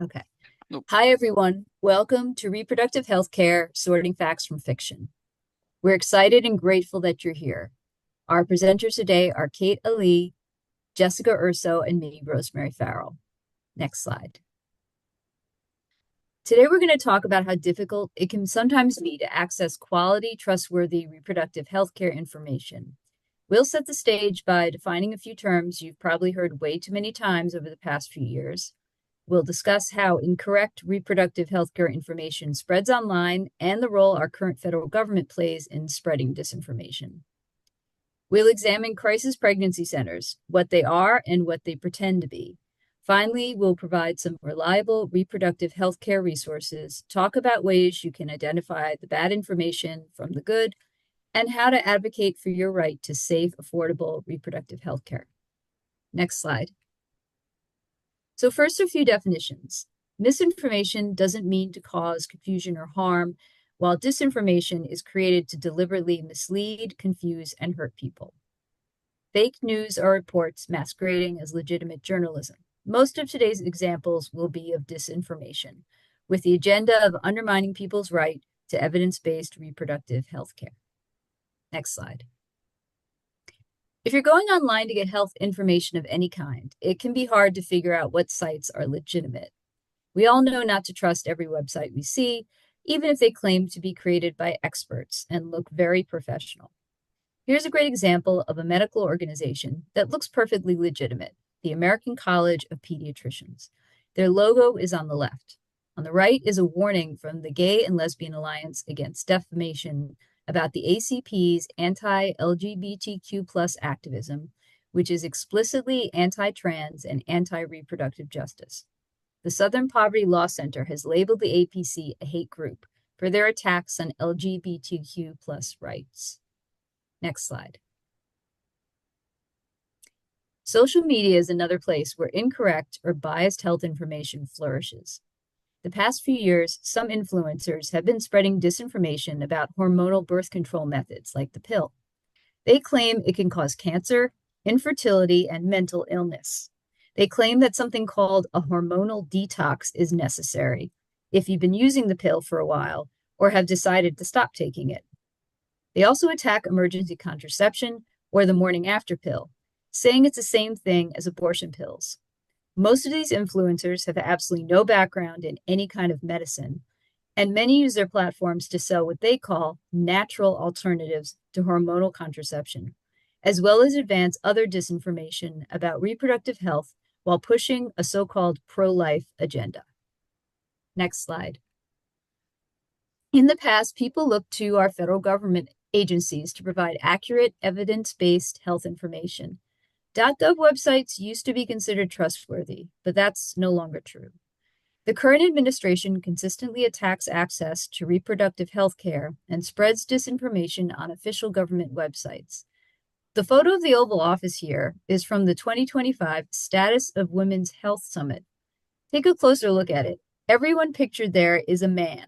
Okay. Nope. Hi, everyone. Welcome to Reproductive Healthcare, Sorting Facts from Fiction. We're excited and grateful that you're here. Our presenters today are Kate Ali, Jessica Urso, and me, Rosemary Farrell. Next slide. Today, we're going to talk about how difficult it can sometimes be to access quality, trustworthy reproductive healthcare information. We'll set the stage by defining a few terms you've probably heard way too many times over the past few years. We'll discuss how incorrect reproductive healthcare information spreads online and the role our current federal government plays in spreading disinformation. We'll examine crisis pregnancy centers, what they are and what they pretend to be. Finally, we'll provide some reliable reproductive healthcare resources, talk about ways you can identify the bad information from the good, and how to advocate for your right to safe, affordable reproductive healthcare. Next slide. So first, a few definitions. Misinformation doesn't mean to cause confusion or harm, while disinformation is created to deliberately mislead, confuse, and hurt people. Fake news are reports masquerading as legitimate journalism. Most of today's examples will be of disinformation, with the agenda of undermining people's right to evidence-based reproductive health care. Next slide. If you're going online to get health information of any kind, it can be hard to figure out what sites are legitimate. We all know not to trust every website we see, even if they claim to be created by experts and look very professional. Here's a great example of a medical organization that looks perfectly legitimate, the American College of Pediatricians. Their logo is on the left. On the right is a warning from the Gay and Lesbian Alliance Against Defamation about the ACP's anti-LGBTQ plus activism, which is explicitly anti-trans and anti-reproductive justice. The Southern Poverty Law Center has labeled the APC a hate group for their attacks on LGBTQ plus rights. Next slide. Social media is another place where incorrect or biased health information flourishes. The past few years, some influencers have been spreading disinformation about hormonal birth control methods like the pill. They claim it can cause cancer, infertility, and mental illness. They claim that something called a hormonal detox is necessary if you've been using the pill for a while or have decided to stop taking it. They also attack emergency contraception or the morning after pill, saying it's the same thing as abortion pills. Most of these influencers have absolutely no background in any kind of medicine, and many use their platforms to sell what they call natural alternatives to hormonal contraception, as well as advance other disinformation about reproductive health while pushing a so-called pro-life agenda. Next slide. In the past, people looked to our federal government agencies to provide accurate, evidence-based health information. .gov websites used to be considered trustworthy, but that's no longer true. The current administration consistently attacks access to reproductive health care and spreads disinformation on official government websites. The photo of the Oval Office here is from the 2025 Status of Women's Health Summit. Take a closer look at it. Everyone pictured there is a man.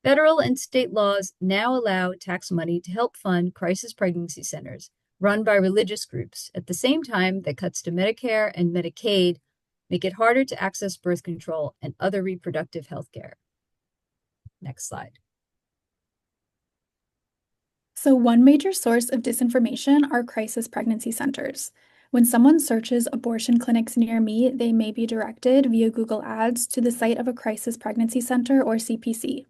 Federal and state laws now allow tax money to help fund crisis pregnancy centers run by religious groups, at the same time that cuts to Medicare and Medicaid make it harder to access birth control and other reproductive health care. Next slide. So one major source of disinformation are crisis pregnancy centers. When someone searches abortion clinics near me, they may be directed via Google Ads to the site of a crisis pregnancy center or CPC.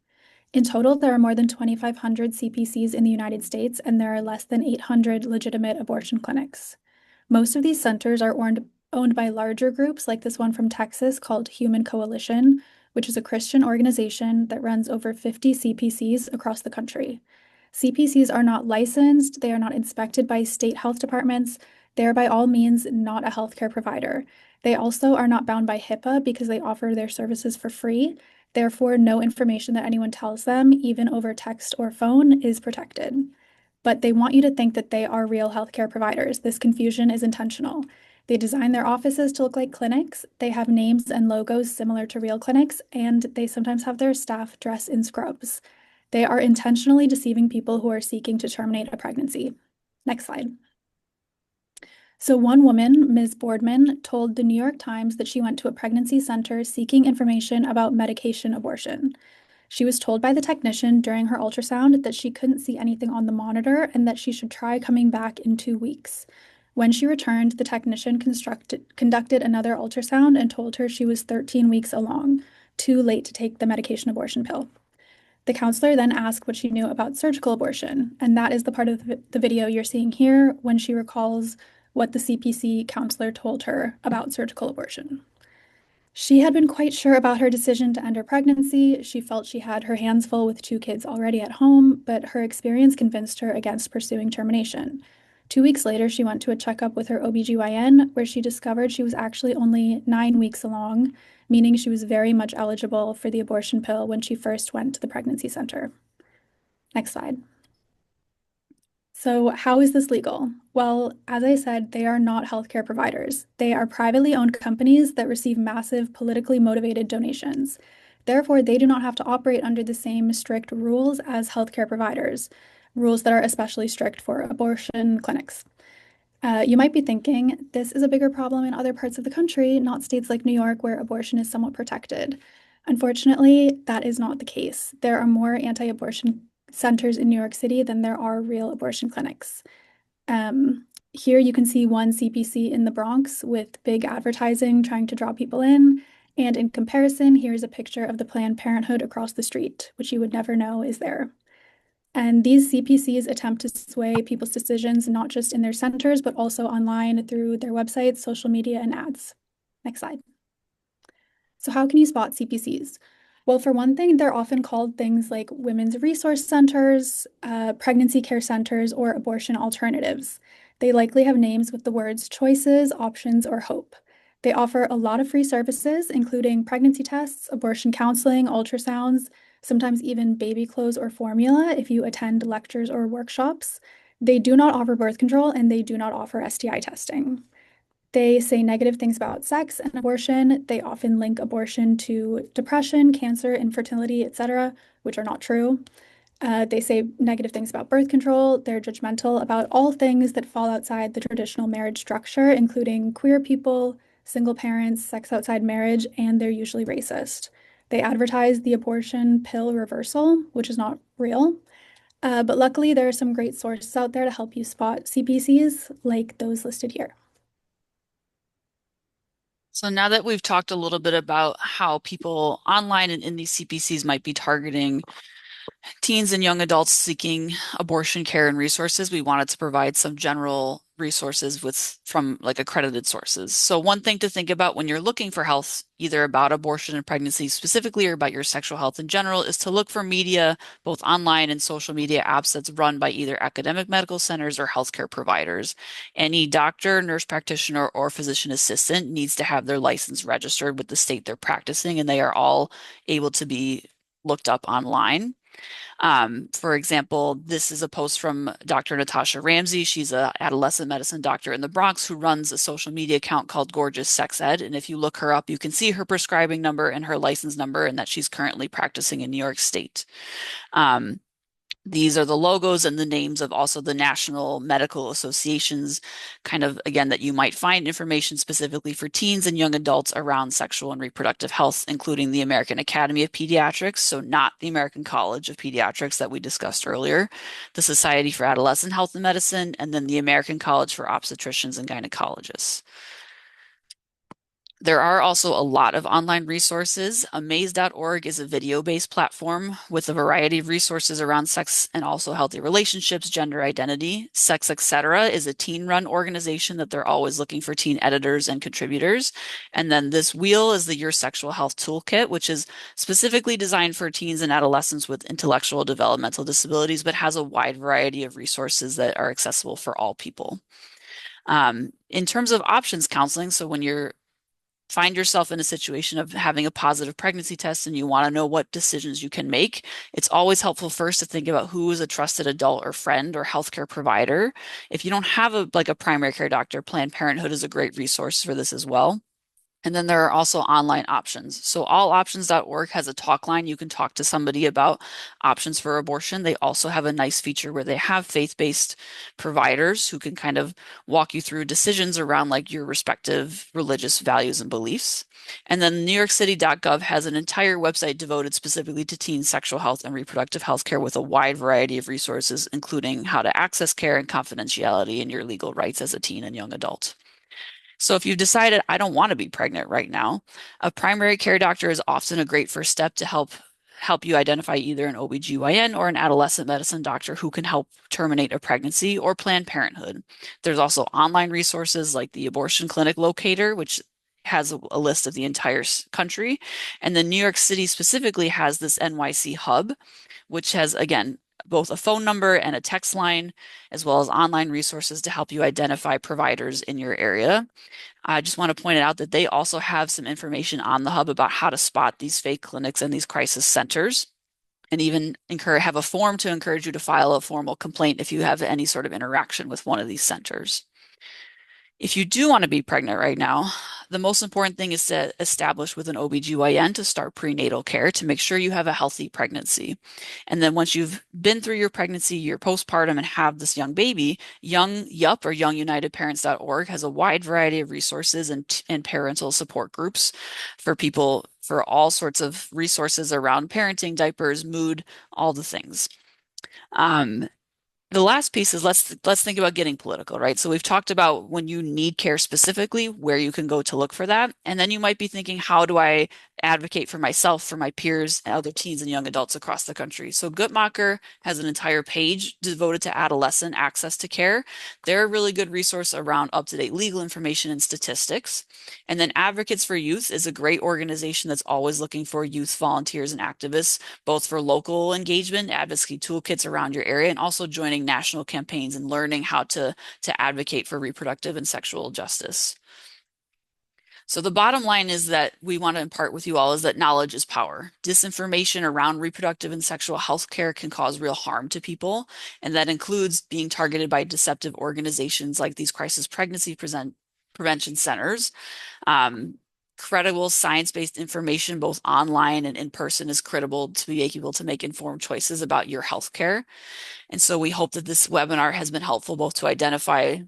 In total, there are more than 2,500 CPCs in the United States, and there are less than 800 legitimate abortion clinics. Most of these centers are owned by larger groups like this one from Texas called Human Coalition, which is a Christian organization that runs over 50 CPCs across the country. CPCs are not licensed, they are not inspected by state health departments, they are by all means not a healthcare provider. They also are not bound by HIPAA because they offer their services for free. Therefore, no information that anyone tells them, even over text or phone, is protected. But they want you to think that they are real healthcare providers. This confusion is intentional. They design their offices to look like clinics, they have names and logos similar to real clinics, and they sometimes have their staff dress in scrubs. They are intentionally deceiving people who are seeking to terminate a pregnancy. Next slide. So, one woman, Ms. Boardman, told the New York Times that she went to a pregnancy center seeking information about medication abortion. She was told by the technician during her ultrasound that she couldn't see anything on the monitor and that she should try coming back in 2 weeks. When she returned, the technician conducted another ultrasound and told her she was 13 weeks along, too late to take the medication abortion pill. The counselor then asked what she knew about surgical abortion, and that is the part of the video you're seeing here when she recalls what the CPC counselor told her about surgical abortion. She had been quite sure about her decision to end her pregnancy. She felt she had her hands full with 2 kids already at home, but her experience convinced her against pursuing termination. 2 weeks later, she went to a checkup with her OBGYN, where she discovered she was actually only 9 weeks along, meaning she was very much eligible for the abortion pill when she first went to the pregnancy center. Next slide. So, how is this legal? Well, as I said, they are not healthcare providers. They are privately owned companies that receive massive politically motivated donations. Therefore, they do not have to operate under the same strict rules as healthcare providers, rules that are especially strict for abortion clinics. You might be thinking, this is a bigger problem in other parts of the country, not states like New York, where abortion is somewhat protected. Unfortunately, that is not the case. There are more anti abortion centers in New York City than there are real abortion clinics. Here you can see one CPC in the Bronx with big advertising trying to draw people in. And in comparison, here's a picture of the Planned Parenthood across the street, which you would never know is there. And these CPCs attempt to sway people's decisions, not just in their centers, but also online through their websites, social media, and ads. Next slide. So how can you spot CPCs? Well, for one thing, they're often called things like women's resource centers, pregnancy care centers, or abortion alternatives. They likely have names with the words choices, options, or hope. They offer a lot of free services, including pregnancy tests, abortion counseling, ultrasounds, sometimes even baby clothes or formula if you attend lectures or workshops. They do not offer birth control and they do not offer STI testing. They say negative things about sex and abortion. They often link abortion to depression, cancer, infertility, etc., which are not true. They say negative things about birth control. They're judgmental about all things that fall outside the traditional marriage structure, including queer people, single parents, sex outside marriage, and they're usually racist. They advertise the abortion pill reversal, which is not real. But luckily, there are some great sources out there to help you spot CPCs, like those listed here. So now that we've talked a little bit about how people online and in these CPCs might be targeting teens and young adults seeking abortion care and resources, we wanted to provide some general resources from like accredited sources. So one thing to think about when you're looking for health, either about abortion and pregnancy specifically or about your sexual health in general, is to look for media, both online and social media apps that's run by either academic medical centers or healthcare providers. Any doctor, nurse practitioner, or physician assistant needs to have their license registered with the state they're practicing, and they are all able to be looked up online. For example, this is a post from Dr. Natasha Ramsey. She's an adolescent medicine doctor in the Bronx who runs a social media account called Gorgeous Sex Ed. And if you look her up, you can see her prescribing number and her license number, and that she's currently practicing in New York State. These are the logos and the names of also the national medical associations, kind of, again, that you might find information specifically for teens and young adults around sexual and reproductive health, including the American Academy of Pediatrics, so not the American College of Pediatrics that we discussed earlier, the Society for Adolescent Health and Medicine, and then the American College for Obstetricians and Gynecologists. There are also a lot of online resources. Amaze.org is a video-based platform with a variety of resources around sex and also healthy relationships, gender identity. Sex Etc. is a teen-run organization that they're always looking for teen editors and contributors. And then this wheel is the Your Sexual Health Toolkit, which is specifically designed for teens and adolescents with intellectual developmental disabilities, but has a wide variety of resources that are accessible for all people. In terms of options counseling, so when you're find yourself in a situation of having a positive pregnancy test and you want to know what decisions you can make, it's always helpful first to think about who is a trusted adult or friend or healthcare provider. If you don't have a primary care doctor, Planned Parenthood is a great resource for this as well. And then there are also online options. So alloptions.org has a talk line. You can talk to somebody about options for abortion. They also have a nice feature where they have faith-based providers who can kind of walk you through decisions around like your respective religious values and beliefs. And then NewYorkCity.gov has an entire website devoted specifically to teen sexual health and reproductive health care with a wide variety of resources, including how to access care and confidentiality and your legal rights as a teen and young adult. So if you've decided I don't want to be pregnant right now, a primary care doctor is often a great first step to help you identify either an OBGYN or an adolescent medicine doctor who can help terminate a pregnancy or Planned Parenthood. There's also online resources like the Abortion Clinic Locator, which has a list of the entire country. And then New York City specifically has this NYC hub, which has, again, both a phone number and a text line, as well as online resources to help you identify providers in your area. I just want to point out that they also have some information on the hub about how to spot these fake clinics and these crisis centers, and even have a form to encourage you to file a formal complaint if you have any sort of interaction with one of these centers. If you do want to be pregnant right now, the most important thing is to establish with an OBGYN to start prenatal care to make sure you have a healthy pregnancy. And then once you've been through your pregnancy, your postpartum, and have this young baby, Young Yup or YoungUnitedParents.org has a wide variety of resources and parental support groups for people for all sorts of resources around parenting, diapers, mood, all the things. The last piece is let's think about getting political, right? So we've talked about when you need care specifically, where you can go to look for that. And then you might be thinking, how do I advocate for myself, for my peers, and other teens and young adults across the country? So Guttmacher has an entire page devoted to adolescent access to care. They're a really good resource around up-to-date legal information and statistics. And then Advocates for Youth is a great organization that's always looking for youth volunteers and activists, both for local engagement, advocacy toolkits around your area, and also joining national campaigns and learning how to advocate for reproductive and sexual justice. So the bottom line is that we want to impart with you all is that knowledge is power. Disinformation around reproductive and sexual health care can cause real harm to people, and that includes being targeted by deceptive organizations like these crisis pregnancy prevention centers. Credible science-based information, both online and in person, is critical to be able to make informed choices about your health care. And so we hope that this webinar has been helpful both to identify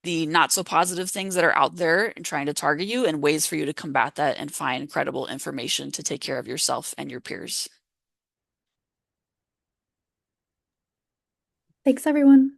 the not so positive things that are out there and trying to target you and ways for you to combat that and find credible information to take care of yourself and your peers. Thanks, everyone.